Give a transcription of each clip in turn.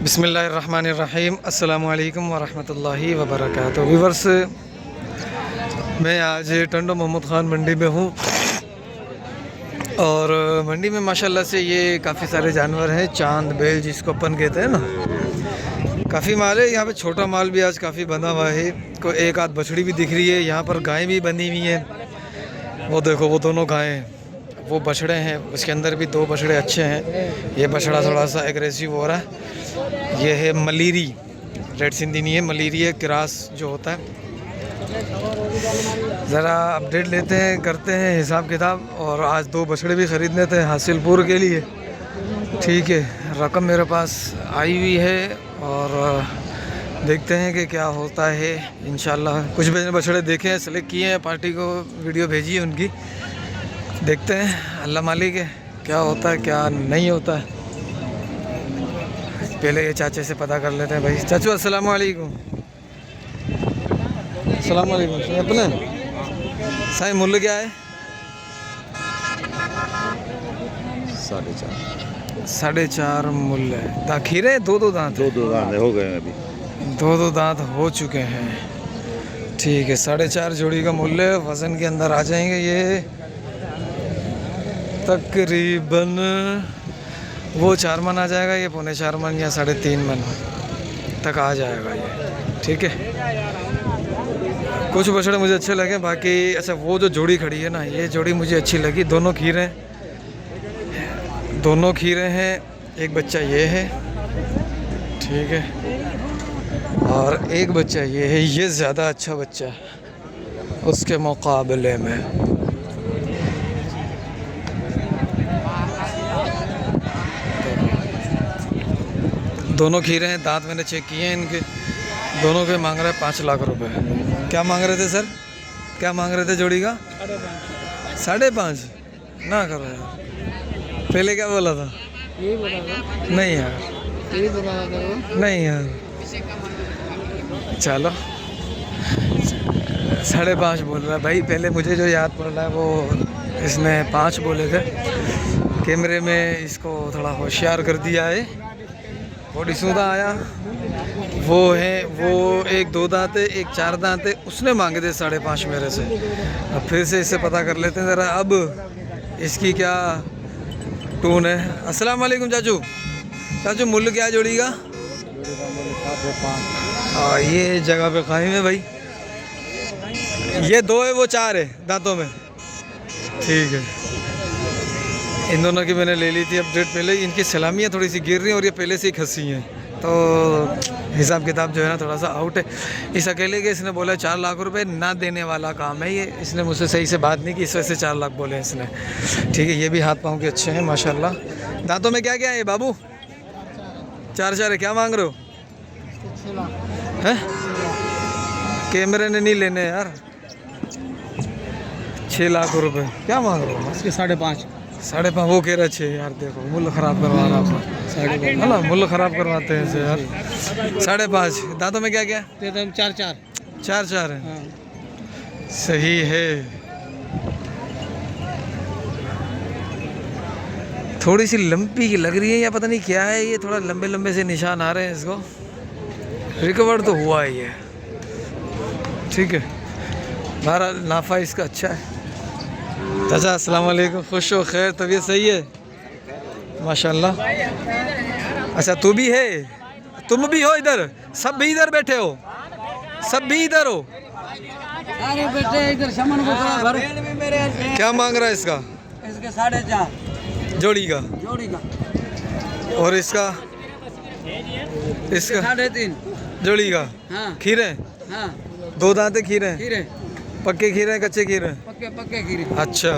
बिस्मिल्लाहिर्रहमानिर्रहीम अस्सलामु अलैकुम वरहमतुल्लाहि वबरकातुहू। व्यूअर्स, मैं आज टंडो मोहम्मद ख़ान मंडी में हूँ और मंडी में माशाल्लाह से ये काफ़ी सारे जानवर हैं। चांद बेल जिसको अपन कहते हैं ना, काफ़ी माल है यहाँ पे। छोटा माल भी आज काफ़ी बंधा हुआ है। को एक आध बछड़ी भी दिख रही है। यहाँ पर गायें भी बंधी हुई हैं। वो देखो, वो दोनों गायें, वो बछड़े हैं। उसके अंदर भी दो बछड़े अच्छे हैं। ये बछड़ा थोड़ा सा एग्रेसिव हो रहा है। ये है मलीरी, रेड सिंधी नहीं है, मलीरी है, क्रास जो होता है। ज़रा अपडेट लेते हैं, करते हैं हिसाब किताब। और आज दो बछड़े भी ख़रीदने थे हासिलपुर के लिए। ठीक है, रकम मेरे पास आई हुई है और देखते हैं कि क्या होता है इंशाल्लाह। कुछ बछड़े देखे हैं, सेलेक्ट किए हैं, पार्टी को वीडियो भेजी है उनकी। देखते हैं, अल्लाह मालिक है, क्या होता है क्या नहीं होता है। पहले ये चाचे से पता कर लेते हैं। भाई चाचू अस्सलाम वालेकुम। अस्सलाम वालेकुम। अपने साईं मूल्य क्या है? 4.5 मूल्य है। दाखीरे दो दांत हो गए अभी, दो दांत हो चुके हैं। ठीक है, 4.5 जोड़ी का मूल्य। वज़न के अंदर आ जाएंगे ये तकरीबन वो 4 मन आ जाएगा, ये 4.25 मन या 3.5 मन तक आ जाएगा ये। ठीक है, कुछ बछड़े मुझे अच्छे लगे, बाकी अच्छा वो जो जोड़ी खड़ी है ना, ये जोड़ी मुझे अच्छी लगी। दोनों खीरे हैं। एक बच्चा ये है, ठीक है, और एक बच्चा ये है। ये ज़्यादा अच्छा बच्चा है उसके मुकाबले में। दोनों खीरे हैं। दांत मैंने चेक किए हैं इनके। दोनों के मांग रहे हैं 5 लाख रुपए। क्या मांग रहे थे सर? क्या मांग रहे थे जोड़ी का? 5.5 ना करो यार। पहले क्या बोला था? यही बोला था। नहीं यार, यही बोला था। नहीं यार, चलो 5.5 बोल रहा है भाई। पहले मुझे जो याद पड़ रहा है वो इसने 5 बोले थे। कैमरे में इसको थोड़ा होशियार कर दिया है। बॉडी सूधा आया। वो है, वो एक 2 दांत है, एक 4 दांत है। उसने मांगे थे 5.5 मेरे से। अब फिर से इससे पता कर लेते हैं ज़रा अब इसकी क्या टून है। अस्सलाम वालेकुम चाचू, मूल्य क्या है जोड़ी का? ये जगह पे कायम है भाई। ये 2 है, वो 4 है दांतों में। ठीक है, इन दोनों की मैंने ले ली थी अपडेट पहले। इनकी सलामियाँ थोड़ी सी गिर रही हैं और ये पहले से ही खसी हैं, तो हिसाब किताब जो है ना थोड़ा सा आउट है। इस अकेले के इसने बोला 4 लाख रुपए ना देने वाला काम है ये। इसने मुझसे सही से बात नहीं की, इस वजह से 4 लाख बोले इसने। ठीक है, ये भी हाथ पाँव के अच्छे हैं माशाल्लाह। दांतों में क्या क्या है बाबू? 4 है। क्या मांग रहे हो? हैं? कैमरे ने नहीं लेने यार। 6 लाख रुपए क्या मांग रहे हो? इसके 5.5। 5.5 वो कह रहे 6 यार। देखो मूल्य ख़राब करवा रहा आपका। 5.5 है ना, मूल्य ख़राब करवाते हैं इसे यार। 5.5। दांतों में क्या क्या? 4 है। हाँ। सही है। थोड़ी सी लंबी की लग रही है या पता नहीं क्या है ये। थोड़ा लंबे लंबे से निशान आ रहे हैं इसको। रिकवर तो हुआ ही है। ठीक है, बहरहाल नाफा इसका अच्छा है। चाचा अस्सलाम वालेकुम। खुश हो? खैर, तबीयत सही है माशाल्लाह। अच्छा तू भी है, तुम भी हो इधर? सब भी इधर बैठे हो? सब भी इधर हो? अरे बेटे इधर सामान को थोड़ा भर। क्या मांग रहा है इसका? इसके 4.5 जोड़ी का। और इसका 3.5 जोड़ी का। हाँ खीरे? हाँ। 2 दांत खीरे? खीरे पक्के खीरे कच्चे खीरे? पक्के खीरे। अच्छा,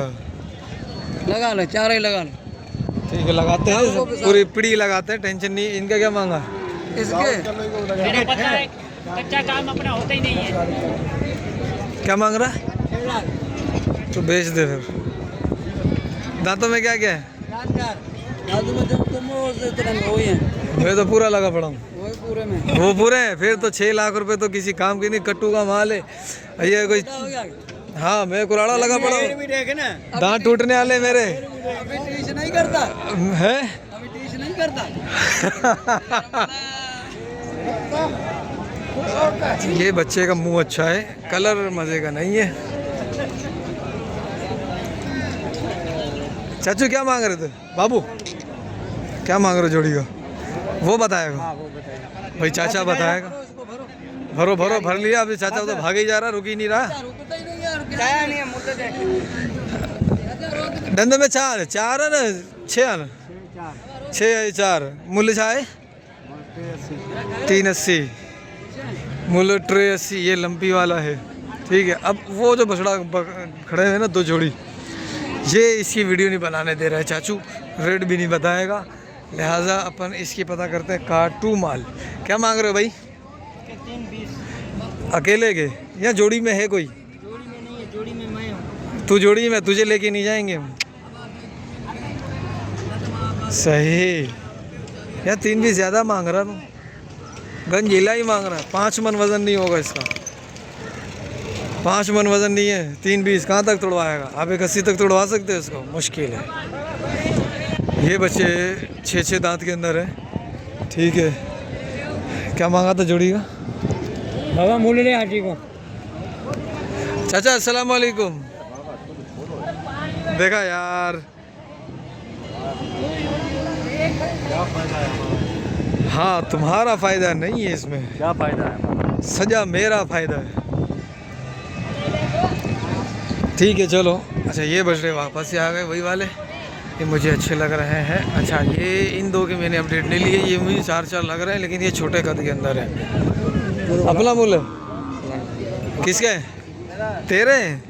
लगा ले, 4 ही लगा ले। ठीक है, लगाते हैं पूरी पिड़ी लगाते हैं, टेंशन नहीं। इनका क्या मांगा? इसके कच्चा काम अपना होता ही नहीं है। क्या मांग रहा है? तो बेच दे फिर। दांतों में क्या क्या है? मैं तो पूरा लगा पड़ा हूँ। पूरे में वो पूरे हैं फिर तो 6 लाख रुपए तो किसी काम की नहीं। कट्टू का माल है ये कोई। हाँ, मैं कुराड़ा लगा पड़ा हूँ। दांत टूटने वाले मेरे। अभी टीच नहीं करता है। अभी टीच नहीं नहीं करता। ये बच्चे का मुंह अच्छा है, कलर मजे का नहीं है। चाचू क्या मांग रहे थे बाबू, क्या मांग रहे हो जोड़ी का? वो बताएगा भाई, चाचा बताएगा। भरो भरो भर लिया अभी, चाचा तो भागे ही जा रहा, रुक ही नहीं रहा। धंधे में चार है ना, छः है ना, 6 मूल्य छा है 380 मूल्य 380। ये लंपी वाला है, ठीक है। अब वो जो बछड़ा खड़े हैं ना 2 जोड़ी, ये इसकी वीडियो नहीं बनाने दे रहा है चाचू, रेट भी नहीं बताएगा, लिहाजा अपन इसकी पता करते हैं काटू माल। क्या मांग रहे हो भाई? 320। अकेले के या जोड़ी में है कोई? जोड़ी में नहीं है, जोड़ी में मैं हूँ। तू जोड़ी में, तुझे लेके नहीं जाएंगे हम। सही या 3 भी ज़्यादा मांग रहा तू, गंजीला ही मांग रहा है। 5 मन वज़न नहीं होगा इसका, 5 मन वज़न नहीं है। 320 कहाँ तक तोड़वाएगा? आप 180 तक तोड़वा सकते हो इसको? मुश्किल है। ये बच्चे 6 दांत के अंदर है, ठीक है। क्या मांगा था जोड़ी का? बाबा मूल्य ले हाजी को। चाचा अस्सलाम वालेकुम। देखा यार, हाँ तुम्हारा फ़ायदा नहीं है इसमें। क्या फायदा है? सजा मेरा फ़ायदा है, ठीक है चलो। अच्छा ये बछड़े वापस से आ गए वही वाले, ये मुझे अच्छे लग रहे हैं। अच्छा ये इन 2 के मैंने अपडेट नहीं लिए, ये मुझे 4 लग रहे हैं, लेकिन ये छोटे कद के अंदर है। अपना मूल्य किसका है? तेरे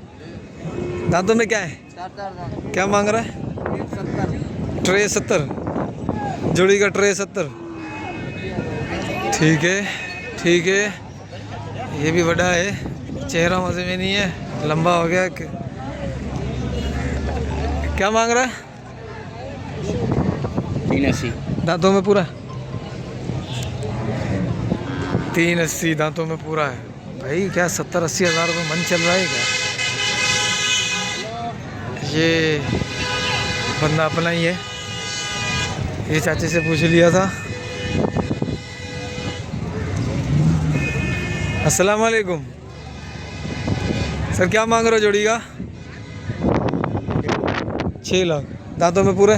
दांतों में क्या है? क्या मांग रहा है? 70 जोड़ी का 70। ठीक है ठीक है। ये भी बड़ा है, चेहरा मजे में नहीं है, लंबा हो गया। क्या मांग रहा है? 380। दांतों में पूरा 380 दांतों में पूरा है भाई। क्या 70-80 हज़ार रुपये मन चल रहा है क्या? ये बंदा अपना ही है, ये चाचे से पूछ लिया था। अस्सलाम वालेकुम सर, क्या मांग रहे हो जोड़ी का? 6 लाख दांतों में पूरे,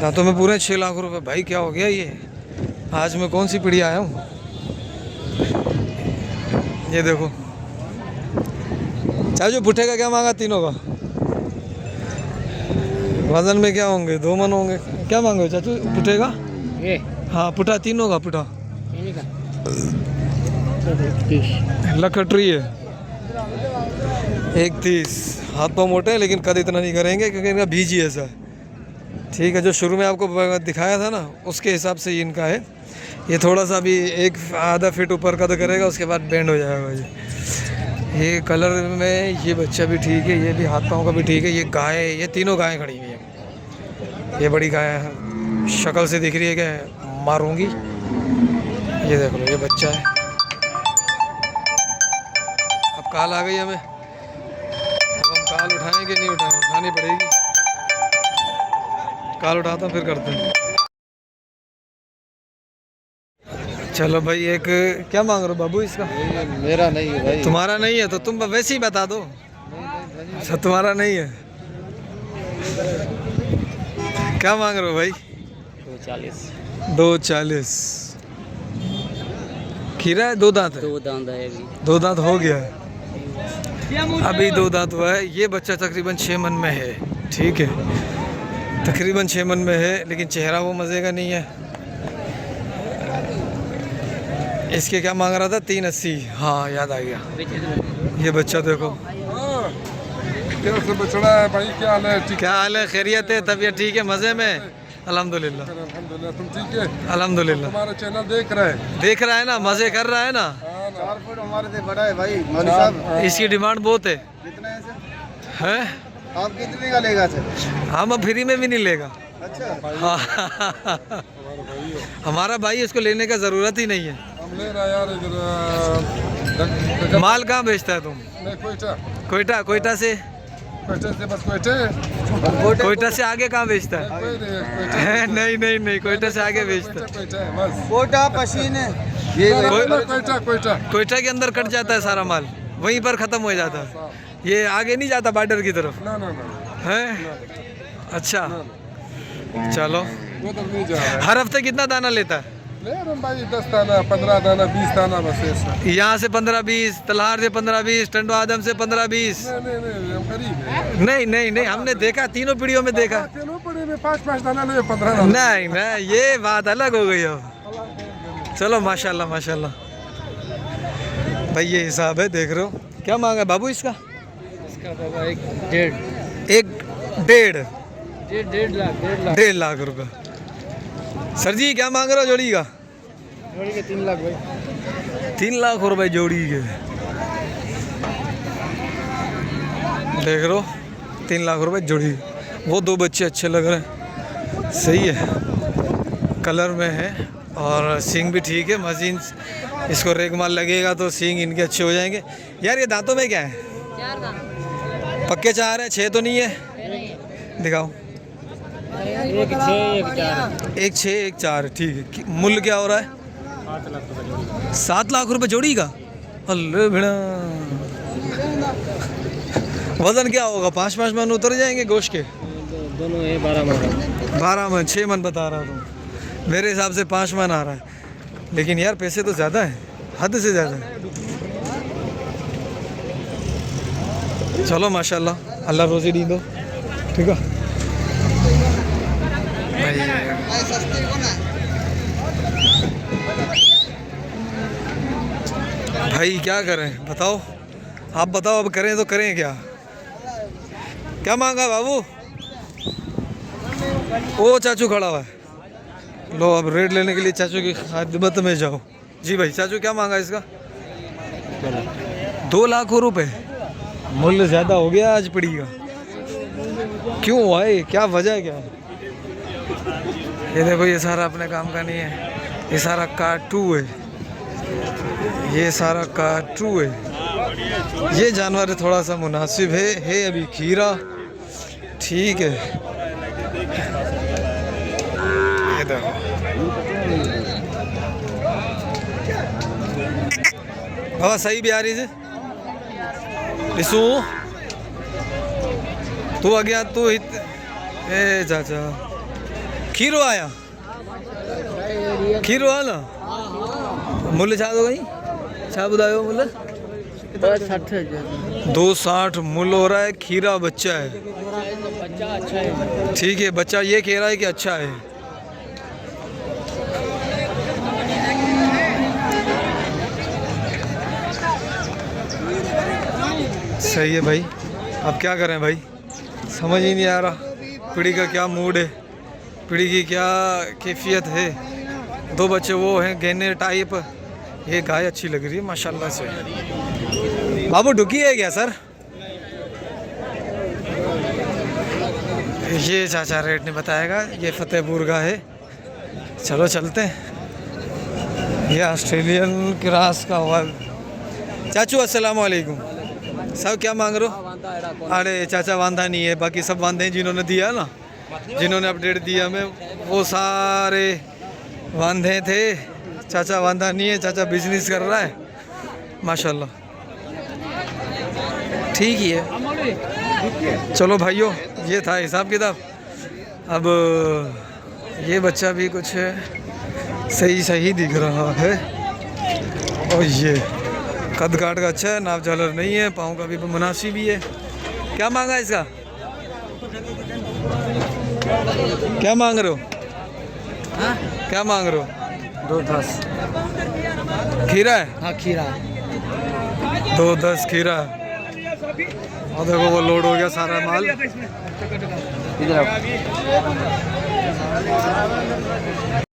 दांतों में पूरे 6 लाख रुपए। भाई क्या हो गया ये? आज मैं कौन सी पीढ़ी आया हूँ? ये देखो चाचू, पुट्ठे का क्या मांगा? तीनों का वजन में क्या होंगे? 2 मन होंगे। क्या मांगे चाचू पुट्ठे का? ये हाँ पुट्ठा, तीनों का पुट्ठा। इन्हीं का लखटरी है 130। हाथ पाँव मोटे हैं लेकिन कद इतना नहीं करेंगे क्योंकि इनका बीज ही ऐसा है, ठीक है। जो शुरू में आपको दिखाया था ना, उसके हिसाब से इनका है। ये थोड़ा सा भी 1-आधा फीट ऊपर कद करेगा, उसके बाद बैंड हो जाएगा ये कलर में। ये बच्चा भी ठीक है, ये भी हाथ पाँव का भी ठीक है। ये गाय, ये तीनों गायें खड़ी हुई हैं। ये बड़ी गाय है, शक्ल से दिख रही है कि मारूंगी। ये देख लो, ये बच्चा है। अब काल आ गई हमें, अब हम काल उठाएं कि नहीं उठाएं? उठानी पड़ेगी। काल उठाता हूँ फिर करते हैं। चलो भाई, एक क्या मांग रहे हो बाबू इसका? मेरा नहीं है भाई। तुम्हारा नहीं है तो तुम वैसे ही बता दो। अच्छा तुम्हारा नहीं है, क्या मांग रहे हो भाई? 240। खीरा है? 2 दांत है? 2 दांत है अभी। 2 दांत हो गया है, अभी 2 दांत हुआ है। ये बच्चा तकरीबन 6 मन में है, ठीक है, तकरीबन 6 मन में है, लेकिन चेहरा वो मज़े का नहीं है। इसके क्या मांग रहा था? 380। हाँ याद आ गया। ये बच्चा देखो, कैसे बछड़ा है भाई? क्या हाल है? ठीक क्या हाल है? खैरियत है? तबीयत ठीक है? मज़े में? अल्हम्दुलिल्लाह है, अल्हम्दुलिल्लाह। तुम ठीक है? अल्हम्दुलिल्लाह। हमारा चैनल देख रहे हैं। देख रहा है ना, मज़े कर रहा है ना। 4 फुट हमारे से बड़ा है भाई मौलवी साहब। इसकी डिमांड बहुत है, कितना है सर? हैं? आप कितने का लेगा सर? हम अब फ्री में भी नहीं लेगा। अच्छा हाँ हमारा भाई, इसको लेने का ज़रूरत ही नहीं है। हम ले रहे हैं यार इधर। माल कहाँ बेचता है तुम? नहीं कोयटा। कोयटा? कोयटा से क्वेटे से बस क्वेटे कोयटा से आगे कहाँ बेचता है? कोई नहीं, क्वेटे नहीं नहीं नहीं, कोयटा से आगे बेचता है। क्वेटे है बस। कोटा पसीने क्वेटा क्वेटा कोयटा के अंदर कट जाता है सारा माल, वहीं पर ख़त्म हो जाता है, ये आगे नहीं जाता बॉर्डर की तरफ ना ना ना है। अच्छा चलो, वो तो नहीं जा रहा है। हर हफ्ते कितना दाना लेता है? ले रहे हैं भाई 10 दाना 15 दाना 20 दाना बस ऐसा। यहाँ से 15-20, तलहार से 15-20, टंडो आदम से 15-20। नहीं हम गरीब है। नहीं नहीं नहीं, हमने देखा, तीनों पीढ़ियों में देखा। तीनों पड़े में 5-5 दाना ले 15 दाना। नहीं नहीं, ये बात अलग हो गई अब। चलो माशाल्लाह माशाल्लाह भाई, ये हिसाब है, देख रहे हो। क्या मांगा है बाबू इसका? इसका बाबा 1.5 डेढ़ लाख रुपए। सर जी क्या मांग रहे हो जोड़ी का? जोड़ी के 3 लाख भाई। 3 लाख रुपए जोड़ी के, देख रहे हो, 3 लाख रुपए जोड़ी। वो 2 बच्चे अच्छे लग रहे हैं, सही है, कलर में है और सींग भी ठीक है। मशीन इसको रेगमाल लगेगा तो सींग इनके अच्छे हो जाएंगे। यार ये दांतों में क्या है? पक्के 4 है, 6 तो नहीं है? दिखाओ। 1 6 1 4 1 6 1 4, ठीक है। मूल्य क्या हो रहा है? 7 लाख रुपए जोड़ी का। अल्ले भिड़ा, वजन क्या होगा? 5-5 मन उतर जाएंगे गोश्त के? दोनों है 12 मन। 12 मन, 6 मन बता रहा हूँ, मेरे हिसाब से 5 मन आ रहा है। लेकिन यार पैसे तो ज़्यादा है, हद से ज़्यादा है। चलो माशाल्लाह, अल्लाह रोज़ी दी दो, ठीक है भाई। क्या करें बताओ, आप बताओ, अब करें तो करें क्या? क्या मांगा बाबू? ओ चाचू खड़ा हुआ है, लो अब रेट लेने के लिए चाचू की खिदमत में जाओ। जी भाई, चाचू क्या मांगा इसका? 2 लाख रुपए। मूल्य ज़्यादा हो गया आज पड़ी का, क्यों भाई, क्या वजह है क्या? ये देखो, ये सारा अपने काम का नहीं है, ये सारा काटू है, ये सारा काटू है। ये जानवर थोड़ा सा मुनासिब है अभी खीरा, ठीक है। ये देखो, बाबा सही भी आ रही है इसू, तू आ गया तू ए चाचा खीरो आया, खीरो आना। मूल्य छा दो गई, छा बुधायो मूल्य? 260 मूल्य हो रहा है। खीरा बच्चा है, ठीक है, बच्चा ये कह रहा है कि अच्छा है। सही है भाई, अब क्या करें भाई, समझ ही नहीं आ रहा पीढ़ी का क्या मूड है, पीढ़ी की क्या कैफियत है। 2 बच्चे वो हैं गहने टाइप, ये गाय अच्छी लग रही है माशाल्लाह से। बाबू ढुकी है क्या सर? ये चाचा रेट नहीं बताएगा, ये फतेहपुर का है। चलो चलते हैं। ये ऑस्ट्रेलियन क्रॉस का हुआ। चाचू अस्सलाम वालेकुम, सब क्या मांग रहे हो? अरे चाचा वांधा नहीं है, बाकी सब वांधे हैं जिन्होंने दिया ना, जिन्होंने अपडेट दिया हमें, वो सारे वांधे थे। चाचा वांधा नहीं है, चाचा बिजनेस कर रहा है माशाल्लाह, ठीक ही है। चलो भाइयों, ये था हिसाब किताब। अब ये बच्चा भी कुछ सही दिख रहा है, और ये कद काट का अच्छा है, नाप झालर नहीं है, पाँव का भी मुनासिब भी है। क्या मांगा इसका? क्या मांग रहे हो? क्या मांग रहे हो? 2.10 खीरा है? हाँ खीरा 2.10 खीरा है। और देखो वो लोड हो गया सारा माल इधर